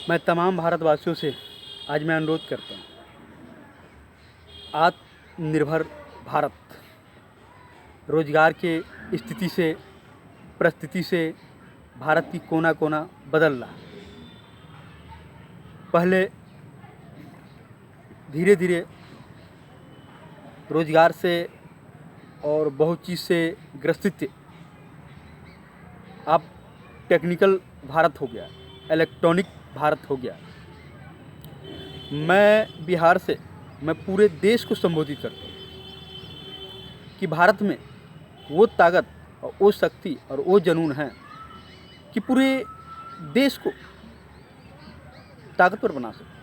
मैं तमाम भारतवासियों से आज मैं अनुरोध करता हूँ, आत्मनिर्भर भारत रोजगार के स्थिति से, परिस्थिति से भारत की कोना कोना बदल रहा है। पहले धीरे धीरे रोजगार से और बहुत चीज़ से ग्रसित थे। अब टेक्निकल भारत हो गया, इलेक्ट्रॉनिक भारत हो गया। मैं बिहार से मैं पूरे देश को संबोधित करता हूँ कि भारत में वो ताकत और वो शक्ति और वो जुनून है कि पूरे देश को ताकतवर बना सके।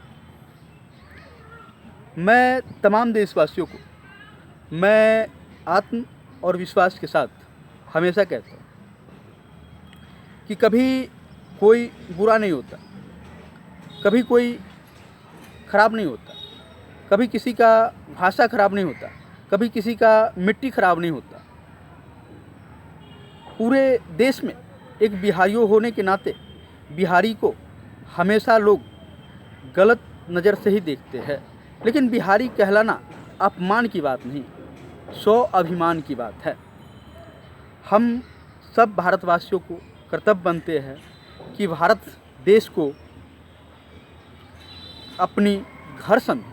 मैं तमाम देशवासियों को मैं आत्म और विश्वास के साथ हमेशा कहता हूँ कि कभी कोई बुरा नहीं होता, कभी कोई खराब नहीं होता, कभी किसी का भाषा खराब नहीं होता, कभी किसी का मिट्टी खराब नहीं होता। पूरे देश में एक बिहारियों होने के नाते बिहारी को हमेशा लोग गलत नज़र से ही देखते हैं, लेकिन बिहारी कहलाना अपमान की बात नहीं, अभिमान की बात है। हम सब भारतवासियों को कर्तव्य बनते हैं कि भारत देश को अपनी घर समझे,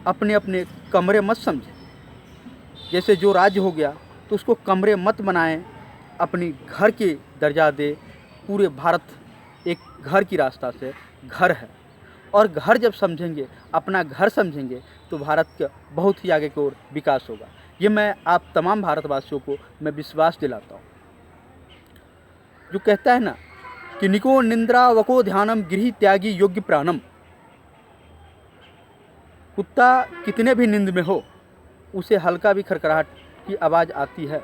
अपने अपने कमरे मत समझे। जैसे जो राज्य हो गया तो उसको कमरे मत बनाएं, अपनी घर के दर्जा दे। पूरे भारत एक घर की रास्ता से घर है, और घर जब समझेंगे, अपना घर समझेंगे, तो भारत का बहुत ही आगे की ओर विकास होगा। ये मैं आप तमाम भारतवासियों को मैं विश्वास दिलाता हूँ। जो कहता है ना कि निको निंद्रा वको ध्यानम गृह त्यागी योग्य प्राणम। कुत्ता कितने भी नींद में हो, उसे हल्का भी खरखराहट की आवाज़ आती है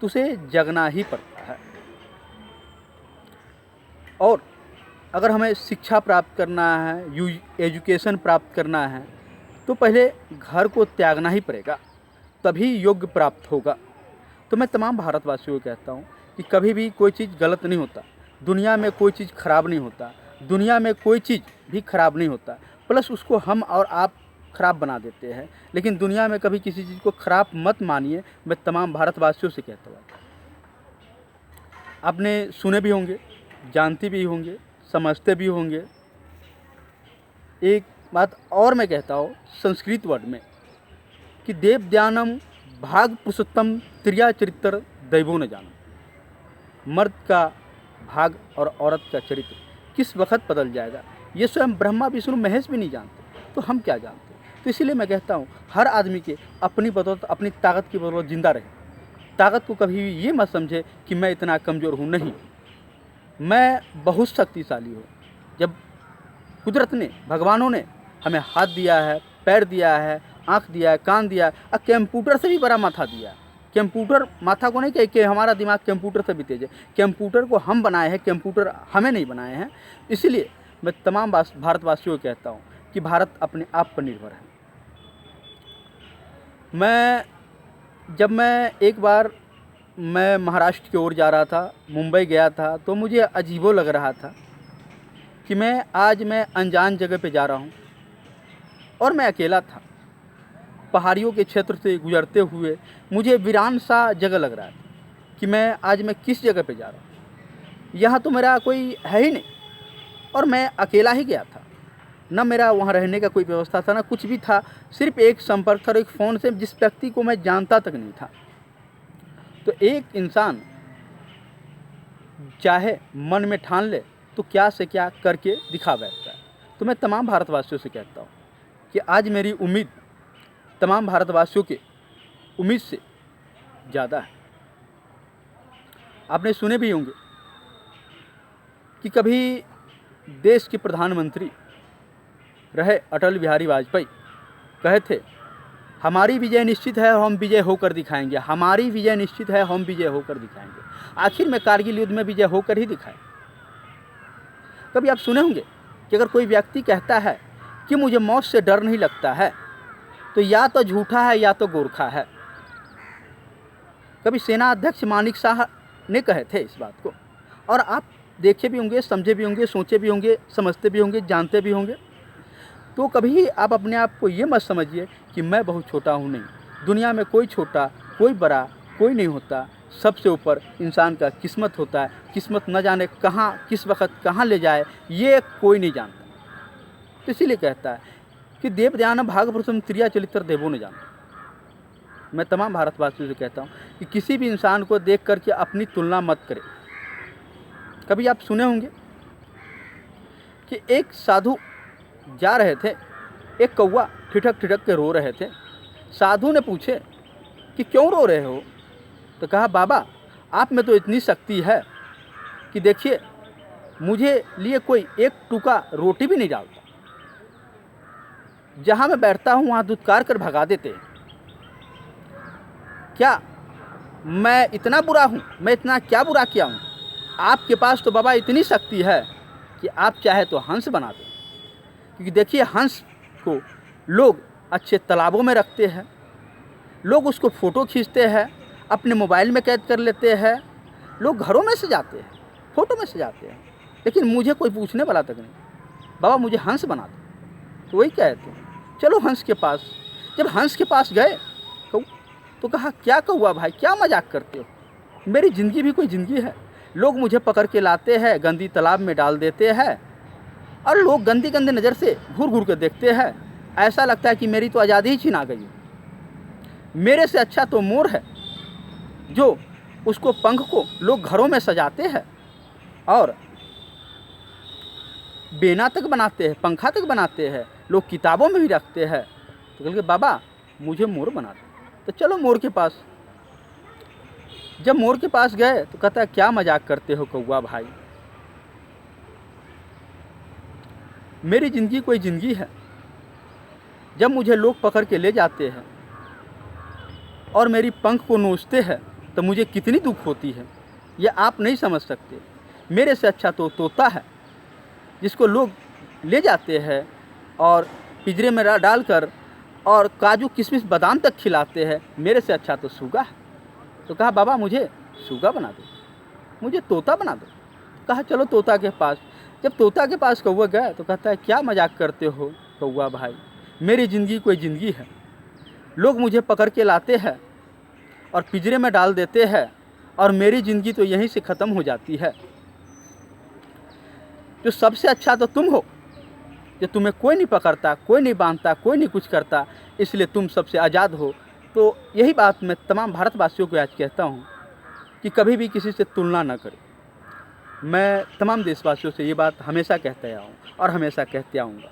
तो उसे जगना ही पड़ता है। और अगर हमें शिक्षा प्राप्त करना है, एजुकेशन प्राप्त करना है, तो पहले घर को त्यागना ही पड़ेगा, तभी योग्य प्राप्त होगा। तो मैं तमाम भारतवासियों को कहता हूँ कि कभी भी कोई चीज़ गलत नहीं होता, दुनिया में कोई चीज़ खराब नहीं होता, दुनिया में कोई चीज़ भी खराब नहीं होता, प्लस उसको हम और आप खराब बना देते हैं। लेकिन दुनिया में कभी किसी चीज़ को खराब मत मानिए, मैं तमाम भारतवासियों से कहता हूँ। आपने सुने भी होंगे, जानते भी होंगे, समझते भी होंगे। एक बात और मैं कहता हूँ संस्कृत वर्ड में कि देव ज्ञानम भाग पुरुषोत्तम त्रिया चरित्र दैवो न जाना। मर्द का भाग और औरत का चरित्र किस वक्त बदल जाएगा, ये स्वयं ब्रह्मा विष्णु महेश भी नहीं जानते, तो हम क्या जानते। तो इसीलिए मैं कहता हूँ हर आदमी के अपनी बदौलत, अपनी ताकत की बदौलत जिंदा रहे। ताकत को कभी भी ये मत समझे कि मैं इतना कमज़ोर हूँ, नहीं, मैं बहुत शक्तिशाली हूँ। जब कुदरत ने, भगवानों ने हमें हाथ दिया है, पैर दिया है, आँख दिया है, कान दिया है, और कंप्यूटर से भी बड़ा माथा दिया है। कंप्यूटर माथा को नहीं कहे कि हमारा दिमाग कंप्यूटर से भी तेज है, कंप्यूटर को हम बनाए हैं, कंप्यूटर हमें नहीं बनाए हैं। इसलिए मैं तमाम भारतवासियों को कहता हूँ कि भारत अपने आप पर निर्भर है। जब मैं एक बार मैं महाराष्ट्र की ओर जा रहा था, मुंबई गया था, तो मुझे अजीबो लग रहा था कि मैं अनजान जगह पे जा रहा हूँ, और मैं अकेला था। पहाड़ियों के क्षेत्र से गुजरते हुए मुझे वीरान सा जगह लग रहा था कि मैं किस जगह पे जा रहा हूँ। यहाँ तो मेरा कोई है ही नहीं, और मैं अकेला ही गया था। न मेरा वहाँ रहने का कोई व्यवस्था था, ना कुछ भी था। सिर्फ एक संपर्क था, एक फ़ोन से, जिस व्यक्ति को मैं जानता तक नहीं था। तो एक इंसान चाहे मन में ठान ले तो क्या से क्या करके दिखा बैठता है। तो मैं तमाम भारतवासियों से कहता हूँ कि आज मेरी उम्मीद तमाम भारतवासियों के उम्मीद से ज़्यादा है। आपने सुने भी होंगे कि कभी देश के प्रधानमंत्री रहे अटल बिहारी वाजपेयी कहे थे, हमारी विजय निश्चित है, हम विजय होकर दिखाएंगे, हमारी विजय निश्चित है, हम विजय होकर दिखाएंगे। आखिर में कारगिल युद्ध में विजय होकर ही दिखाए। कभी आप सुने होंगे कि अगर कोई व्यक्ति कहता है कि मुझे मौत से डर नहीं लगता है, तो या तो झूठा है या तो गोरखा है। कभी सेना अध्यक्ष मानिक शाह ने कहे थे इस बात को, और आप देखे भी होंगे, समझे भी होंगे, सोचे भी होंगे, समझते भी होंगे, जानते भी होंगे। तो कभी आप अपने आप को ये मत समझिए कि मैं बहुत छोटा हूँ, नहीं। दुनिया में कोई छोटा, कोई बड़ा, कोई नहीं होता। सबसे ऊपर इंसान का किस्मत होता है। किस्मत न जाने कहाँ, किस वक़्त कहाँ ले जाए, ये कोई नहीं जानता। तो इसीलिए कहता है कि देव दयानम भाग पुरुषम त्रिया चरित्र देवो न जाना। मैं तमाम भारतवासियों से कहता हूँ कि किसी भी इंसान को देख करके अपनी तुलना मत करें। कभी आप सुने होंगे कि एक साधु जा रहे थे, एक कौवा ठिठक ठिठक के रो रहे थे। साधु ने पूछे कि क्यों रो रहे हो? तो कहा, बाबा आप में तो इतनी शक्ति है कि देखिए मुझे लिए कोई एक टुकड़ा रोटी भी नहीं डालता। जहाँ मैं बैठता हूँ वहाँ धुतकार कर भगा देते हैं। क्या मैं इतना बुरा हूँ? मैं इतना क्या बुरा किया हूँ? आपके पास तो बाबा इतनी शक्ति है कि आप चाहे तो हंस बना दें। क्योंकि देखिए हंस को लोग अच्छे तालाबों में रखते हैं, लोग उसको फ़ोटो खींचते हैं, अपने मोबाइल में कैद कर लेते हैं, लोग घरों में सजाते हैं, फ़ोटो में सजाते हैं। लेकिन मुझे कोई पूछने वाला तक नहीं, बाबा मुझे हंस बना दो। तो वही कहते हैं, चलो हंस के पास। जब हंस के पास गए तो कहा, क्या कौवा भाई, क्या मजाक करते हो? मेरी ज़िंदगी भी कोई ज़िंदगी है। लोग मुझे पकड़ के लाते हैं, गंदी तालाब में डाल देते हैं और लोग गंदी गंदी नज़र से घूर घूर के देखते हैं। ऐसा लगता है कि मेरी तो आज़ादी ही छीना गई। मेरे से अच्छा तो मोर है, जो उसको पंख को लोग घरों में सजाते हैं और बेना तक बनाते हैं, पंखा तक बनाते हैं, लोग किताबों में भी रखते हैं। तो कह के, बाबा मुझे मोर बना दो। तो चलो मोर के पास। जब मोर के पास गए तो कहता है, क्या मजाक करते हो कौवा भाई, मेरी ज़िंदगी कोई ज़िंदगी है। जब मुझे लोग पकड़ के ले जाते हैं और मेरी पंख को नोचते हैं तो मुझे कितनी दुख होती है, ये आप नहीं समझ सकते। मेरे से अच्छा तो तोता है, जिसको लोग ले जाते हैं और पिंजरे में डालकर और काजू किशमिश बादाम तक खिलाते हैं। मेरे से अच्छा तो सूगा है। तो कहा, बाबा मुझे सूगा बना दो, मुझे तोता बना दो। कहा, चलो तोता के पास। जब तोता के पास कौवा गया तो कहता है, क्या मजाक करते हो कौवा भाई, मेरी ज़िंदगी कोई ज़िंदगी है। लोग मुझे पकड़ के लाते हैं और पिंजरे में डाल देते हैं और मेरी ज़िंदगी तो यहीं से ख़त्म हो जाती है। तो सबसे अच्छा तो तुम हो, जो तुम्हें कोई नहीं पकड़ता, कोई नहीं बांधता, कोई नहीं कुछ करता, इसलिए तुम सबसे आज़ाद हो। तो यही बात मैं तमाम भारतवासियों को आज कहता हूँ कि कभी भी किसी से तुलना न करें। मैं तमाम देशवासियों से ये बात हमेशा कहते आया हूँ और हमेशा कहते आऊँगा।